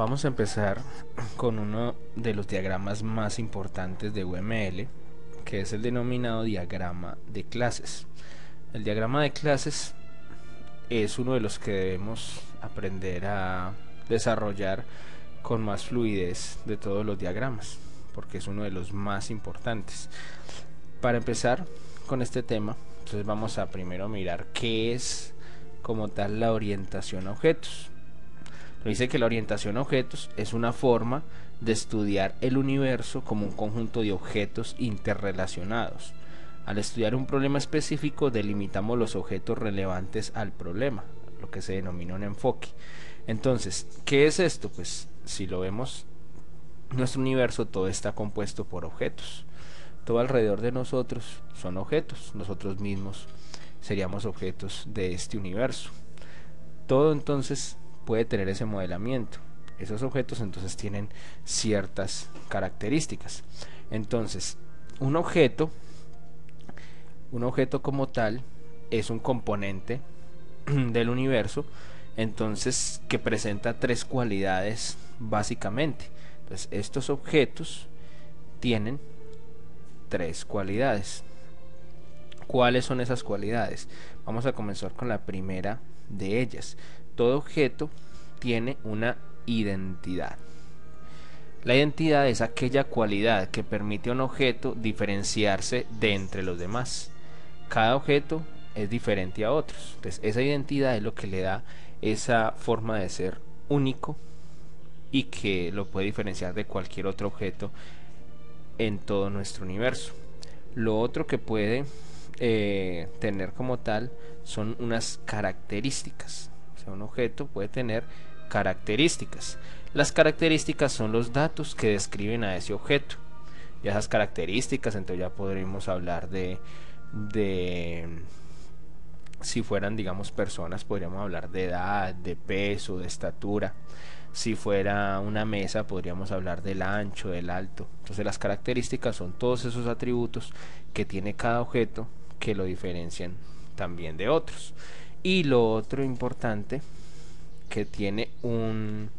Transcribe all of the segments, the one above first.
Vamos a empezar con uno de los diagramas más importantes de UML, que es el denominado diagrama de clases. El diagrama de clases es uno de los que debemos aprender a desarrollar con más fluidez de todos los diagramas, porque es uno de los más importantes. Para empezar con este tema, entonces vamos a primero mirar qué es como tal la orientación a objetos. Dice que la orientación a objetos es una forma de estudiar el universo como un conjunto de objetos interrelacionados. Al estudiar un problema específico, delimitamos los objetos relevantes al problema, lo que se denomina un enfoque. Entonces, ¿qué es esto? Pues si lo vemos, nuestro universo todo está compuesto por objetos. Todo alrededor de nosotros son objetos. Nosotros mismos seríamos objetos de este universo. Todo entonces puede tener ese modelamiento. Esos objetos entonces tienen ciertas características. Entonces, un objeto como tal es un componente del universo, entonces que presenta tres cualidades básicamente. Entonces, estos objetos tienen tres cualidades. ¿Cuáles son esas cualidades? Vamos a comenzar con la primera de ellas. Todo objeto tiene una identidad. La identidad es aquella cualidad que permite a un objeto diferenciarse de entre los demás. Cada objeto es diferente a otros. Entonces, esa identidad es lo que le da esa forma de ser único y que lo puede diferenciar de cualquier otro objeto en todo nuestro universo. Lo otro que puede tener como tal son unas características. O sea, un objeto puede tener características. Las características son los datos que describen a ese objeto. Y esas características, entonces ya podríamos hablar de si fueran, digamos, personas, podríamos hablar de edad, de peso, de estatura. Si fuera una mesa, podríamos hablar del ancho, del alto. Entonces las características son todos esos atributos que tiene cada objeto que lo diferencian también de otros. Y lo otro importante que tiene un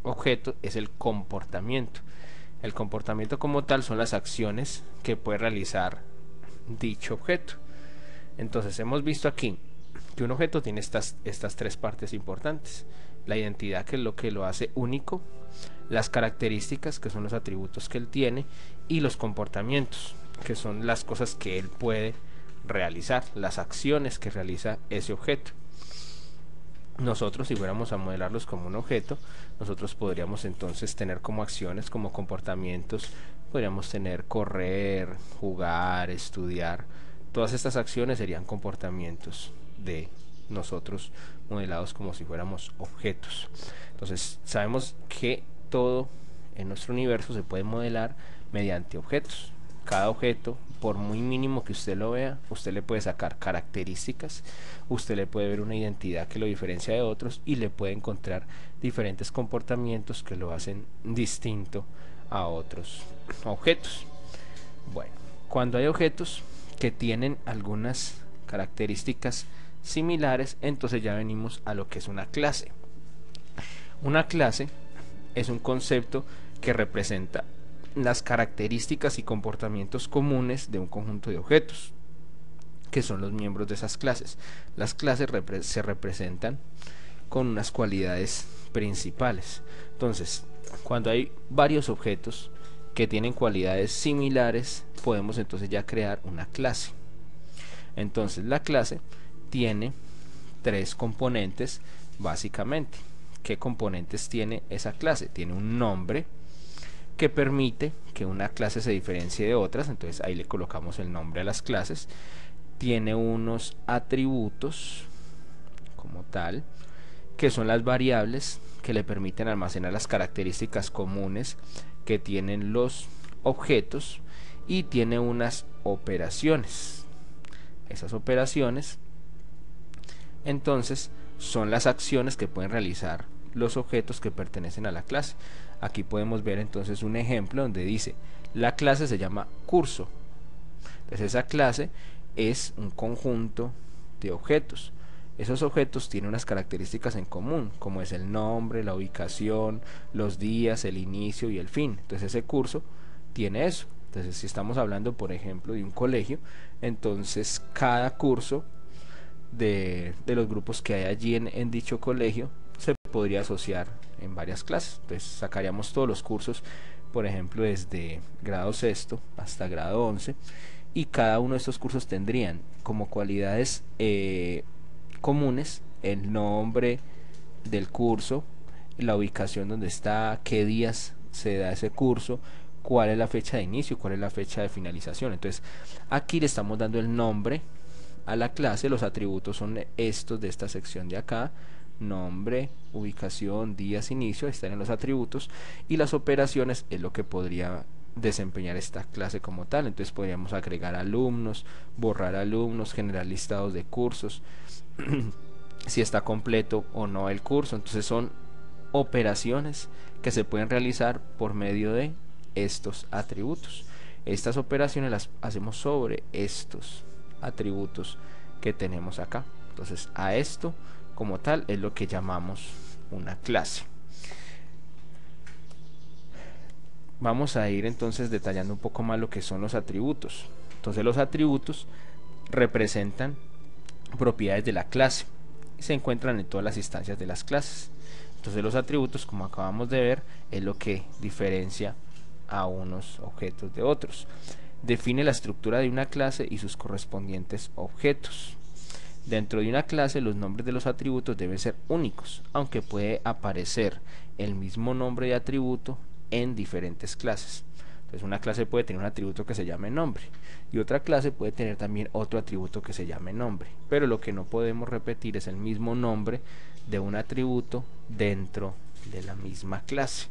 objeto es el comportamiento. El comportamiento como tal son las acciones que puede realizar dicho objeto. Entonces hemos visto aquí que un objeto tiene estas tres partes importantes: la identidad, que es lo que lo hace único; las características, que son los atributos que él tiene; y los comportamientos, que son las cosas que él puede realizar, las acciones que realiza ese objeto. Nosotros, si fuéramos a modelarlos como un objeto, nosotros podríamos entonces tener como acciones, como comportamientos, podríamos tener correr, jugar, estudiar. Todas estas acciones serían comportamientos de nosotros modelados como si fuéramos objetos. Entonces sabemos que todo en nuestro universo se puede modelar mediante objetos. Cada objeto, por muy mínimo que usted lo vea, usted le puede sacar características, usted le puede ver una identidad que lo diferencia de otros y le puede encontrar diferentes comportamientos que lo hacen distinto a otros objetos. Bueno, cuando hay objetos que tienen algunas características similares, entonces ya venimos a lo que es una clase. Una clase es un concepto que representa las características y comportamientos comunes de un conjunto de objetos, que son los miembros de esas clases. Las clases se representan con unas cualidades principales. Entonces, cuando hay varios objetos que tienen cualidades similares, podemos entonces ya crear una clase. Entonces la clase tiene tres componentes básicamente. ¿Qué componentes tiene esa clase? Tiene un nombre que permite que una clase se diferencie de otras, entonces ahí le colocamos el nombre a las clases. Tiene unos atributos como tal, que son las variables que le permiten almacenar las características comunes que tienen los objetos, y tiene unas operaciones. Esas operaciones entonces son las acciones que pueden realizar los objetos que pertenecen a la clase. Aquí podemos ver entonces un ejemplo donde dice: la clase se llama curso. Entonces esa clase es un conjunto de objetos. esos objetos tienen unas características en común, como es el nombre, la ubicación, los días, el inicio y el fin. Entonces ese curso tiene eso. Entonces si estamos hablando, por ejemplo, de un colegio, entonces cada curso de los grupos que hay allí en dicho colegio se podría asociar en varias clases. Entonces sacaríamos todos los cursos, por ejemplo, desde grado sexto hasta grado 11, y cada uno de estos cursos tendrían como cualidades comunes el nombre del curso, la ubicación donde está, qué días se da ese curso, cuál es la fecha de inicio, cuál es la fecha de finalización. Entonces aquí le estamos dando el nombre a la clase. Los atributos son estos de esta sección de acá: nombre, ubicación, días, inicio, están en los atributos, y las operaciones es lo que podría desempeñar esta clase como tal. Entonces podríamos agregar alumnos, borrar alumnos, generar listados de cursos, si está completo o no el curso. Entonces son operaciones que se pueden realizar por medio de estos atributos. Estas operaciones las hacemos sobre estos atributos que tenemos acá. Entonces a esto como tal es lo que llamamos una clase. Vamos a ir entonces detallando un poco más lo que son los atributos. Entonces los atributos representan propiedades de la clase y se encuentran en todas las instancias de las clases. Entonces los atributos, como acabamos de ver, es lo que diferencia a unos objetos de otros. Define la estructura de una clase y sus correspondientes objetos. Dentro de una clase los nombres de los atributos deben ser únicos, aunque puede aparecer el mismo nombre de atributo en diferentes clases. Entonces una clase puede tener un atributo que se llame nombre y otra clase puede tener también otro atributo que se llame nombre, pero lo que no podemos repetir es el mismo nombre de un atributo dentro de la misma clase.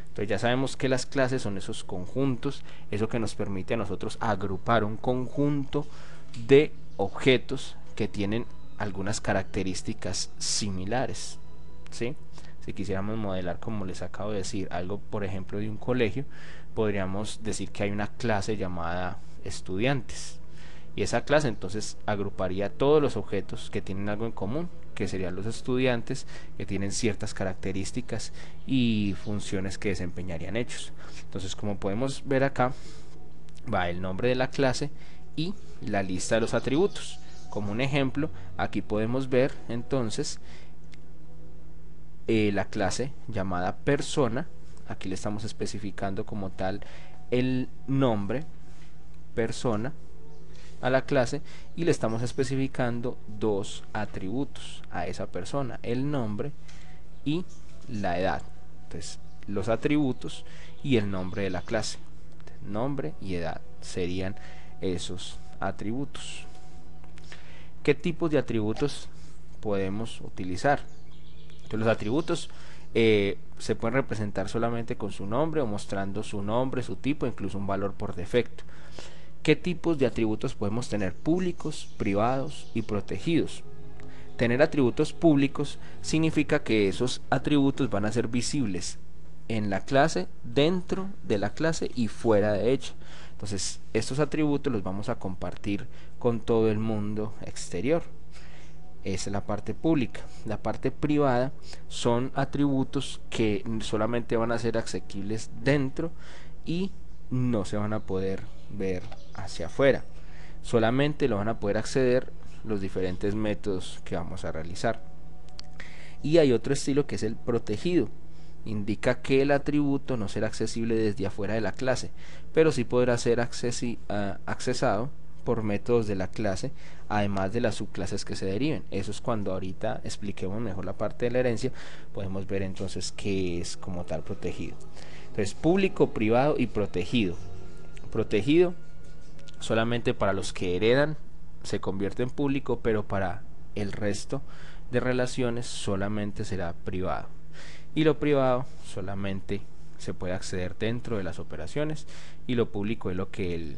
Entonces ya sabemos que las clases son esos conjuntos, eso que nos permite a nosotros agrupar un conjunto de objetos que tienen algunas características similares, ¿sí? Si quisiéramos modelar, como les acabo de decir, algo por ejemplo de un colegio, podríamos decir que hay una clase llamada estudiantes, y esa clase entonces agruparía todos los objetos que tienen algo en común, que serían los estudiantes, que tienen ciertas características y funciones que desempeñarían ellos. Entonces, como podemos ver acá, va el nombre de la clase y la lista de los atributos. Como un ejemplo, aquí podemos ver entonces la clase llamada persona. Aquí le estamos especificando como tal el nombre persona a la clase y le estamos especificando dos atributos a esa persona: el nombre y la edad. Entonces los atributos y el nombre de la clase, nombre y edad, serían esos atributos. ¿Qué tipos de atributos podemos utilizar? Entonces los atributos se pueden representar solamente con su nombre o mostrando su nombre, su tipo, incluso un valor por defecto. ¿Qué tipos de atributos podemos tener? Públicos, privados y protegidos. Tener atributos públicos significa que esos atributos van a ser visibles en la clase, dentro de la clase y fuera de ella. Entonces estos atributos los vamos a compartir con todo el mundo exterior. Esa es la parte pública. La parte privada son atributos que solamente van a ser accesibles dentro y no se van a poder ver hacia afuera. Solamente lo van a poder acceder los diferentes métodos que vamos a realizar. Y hay otro estilo que es el protegido. Indica que el atributo no será accesible desde afuera de la clase, pero sí podrá ser accesado por métodos de la clase, además de las subclases que se deriven. Eso es cuando ahorita expliquemos mejor la parte de la herencia, podemos ver entonces qué es como tal protegido. Entonces, público, privado y protegido. Protegido solamente para los que heredan se convierte en público, pero para el resto de relaciones solamente será privado. Y lo privado solamente se puede acceder dentro de las operaciones, y lo público es lo que él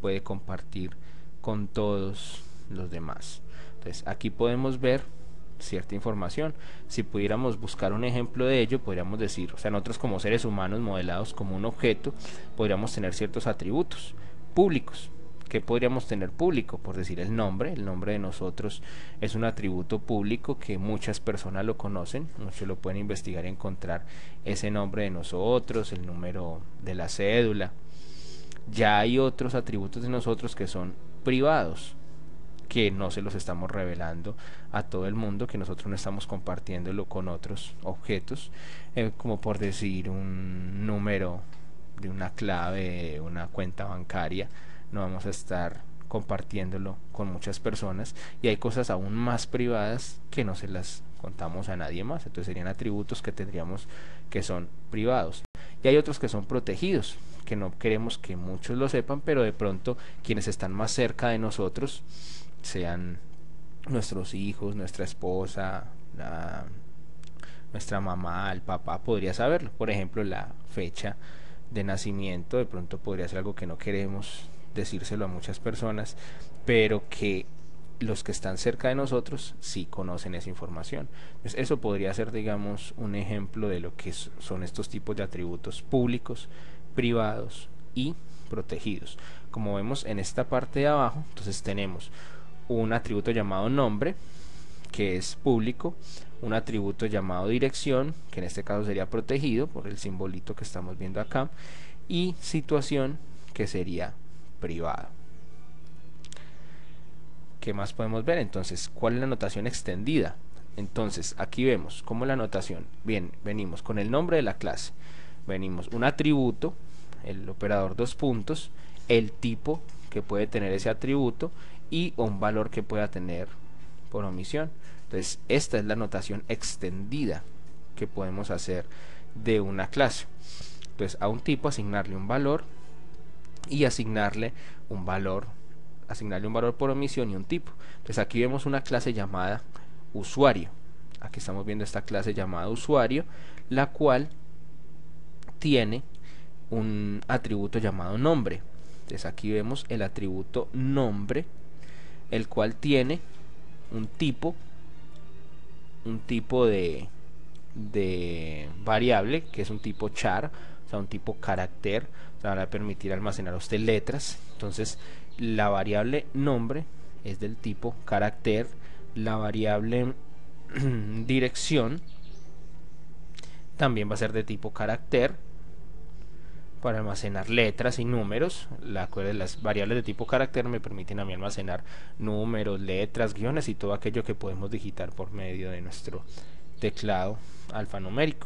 puede compartir con todos los demás. Entonces aquí podemos ver cierta información. Si pudiéramos buscar un ejemplo de ello, podríamos decir, o sea, nosotros como seres humanos modelados como un objeto, podríamos tener ciertos atributos públicos, ¿Qué podríamos tener público? Por decir el nombre de nosotros es un atributo público que muchas personas lo conocen, muchos lo pueden investigar y encontrar ese nombre de nosotros, el número de la cédula. Ya hay otros atributos de nosotros que son privados, que no se los estamos revelando a todo el mundo, que nosotros no estamos compartiéndolo con otros objetos, como por decir un número de una clave, una cuenta bancaria. No vamos a estar compartiéndolo con muchas personas, y hay cosas aún más privadas que no se las contamos a nadie más. Entonces serían atributos que tendríamos que son privados, y hay otros que son protegidos, que no queremos que muchos lo sepan, pero de pronto quienes están más cerca de nosotros, sean nuestros hijos, nuestra esposa, nuestra mamá, el papá, podría saberlo. Por ejemplo, la fecha de nacimiento de pronto podría ser algo que no queremos decírselo a muchas personas, pero que los que están cerca de nosotros sí conocen esa información. Entonces, eso podría ser, digamos, un ejemplo de lo que son estos tipos de atributos públicos, privados y protegidos. Como vemos en esta parte de abajo, entonces tenemos un atributo llamado nombre, que es público, un atributo llamado dirección, que en este caso sería protegido por el simbolito que estamos viendo acá, y situación, que sería privado. ¿Qué más podemos ver? Entonces, ¿cuál es la notación extendida? Entonces, aquí vemos cómo la notación, bien, venimos con el nombre de la clase, venimos un atributo, el operador dos puntos, el tipo que puede tener ese atributo y un valor que pueda tener por omisión. Entonces, esta es la notación extendida que podemos hacer de una clase. Entonces, a un tipo asignarle un valor y asignarle un valor por omisión y un tipo. Entonces, aquí vemos una clase llamada usuario. Aquí estamos viendo esta clase llamada usuario, la cual tiene un atributo llamado nombre. Entonces, aquí vemos el atributo nombre, el cual tiene un tipo de variable, que es un tipo char, o sea, un tipo carácter, o sea, va a permitir almacenar a usted letras. Entonces, la variable nombre es del tipo carácter, la variable dirección también va a ser de tipo carácter, para almacenar letras y números. Las variables de tipo carácter me permiten a mí almacenar números, letras, guiones y todo aquello que podemos digitar por medio de nuestro teclado alfanumérico.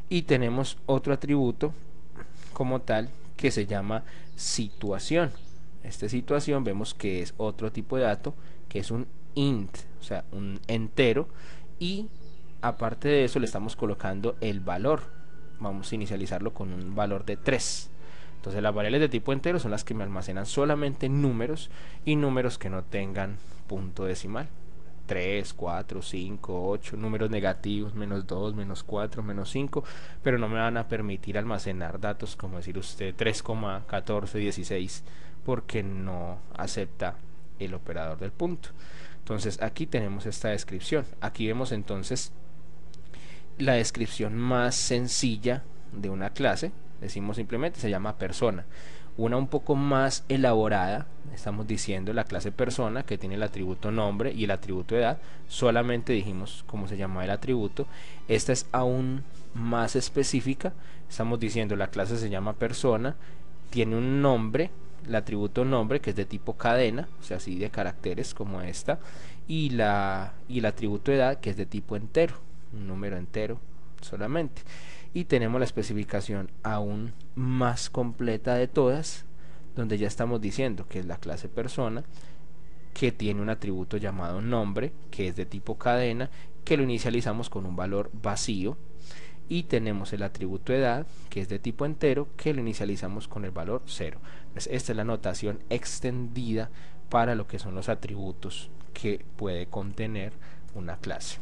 Y tenemos otro atributo como tal que se llama situación. Esta situación vemos que es otro tipo de dato, que es un int, o sea, un entero, y aparte de eso le estamos colocando el valor. Vamos a inicializarlo con un valor de 3. Entonces, las variables de tipo entero son las que me almacenan solamente números, y números que no tengan punto decimal. 3, 4, 5, 8, números negativos, menos 2, menos 4, menos 5, pero no me van a permitir almacenar datos como decir usted 3,1416, porque no acepta el operador del punto. Entonces, aquí tenemos esta descripción. Aquí vemos entonces la descripción más sencilla de una clase. Decimos simplemente se llama persona. Una un poco más elaborada, estamos diciendo la clase persona, que tiene el atributo nombre y el atributo edad. Solamente dijimos cómo se llama el atributo. Esta es aún más específica. Estamos diciendo la clase se llama persona, tiene un nombre, el atributo nombre, que es de tipo cadena, o sea, así de caracteres como esta, y el atributo edad, que es de tipo entero, un número entero solamente. Y tenemos la especificación aún más completa de todas, donde ya estamos diciendo que es la clase persona, que tiene un atributo llamado nombre, que es de tipo cadena, que lo inicializamos con un valor vacío, y tenemos el atributo edad, que es de tipo entero, que lo inicializamos con el valor 0. Entonces, esta es la notación extendida para lo que son los atributos que puede contener una clase.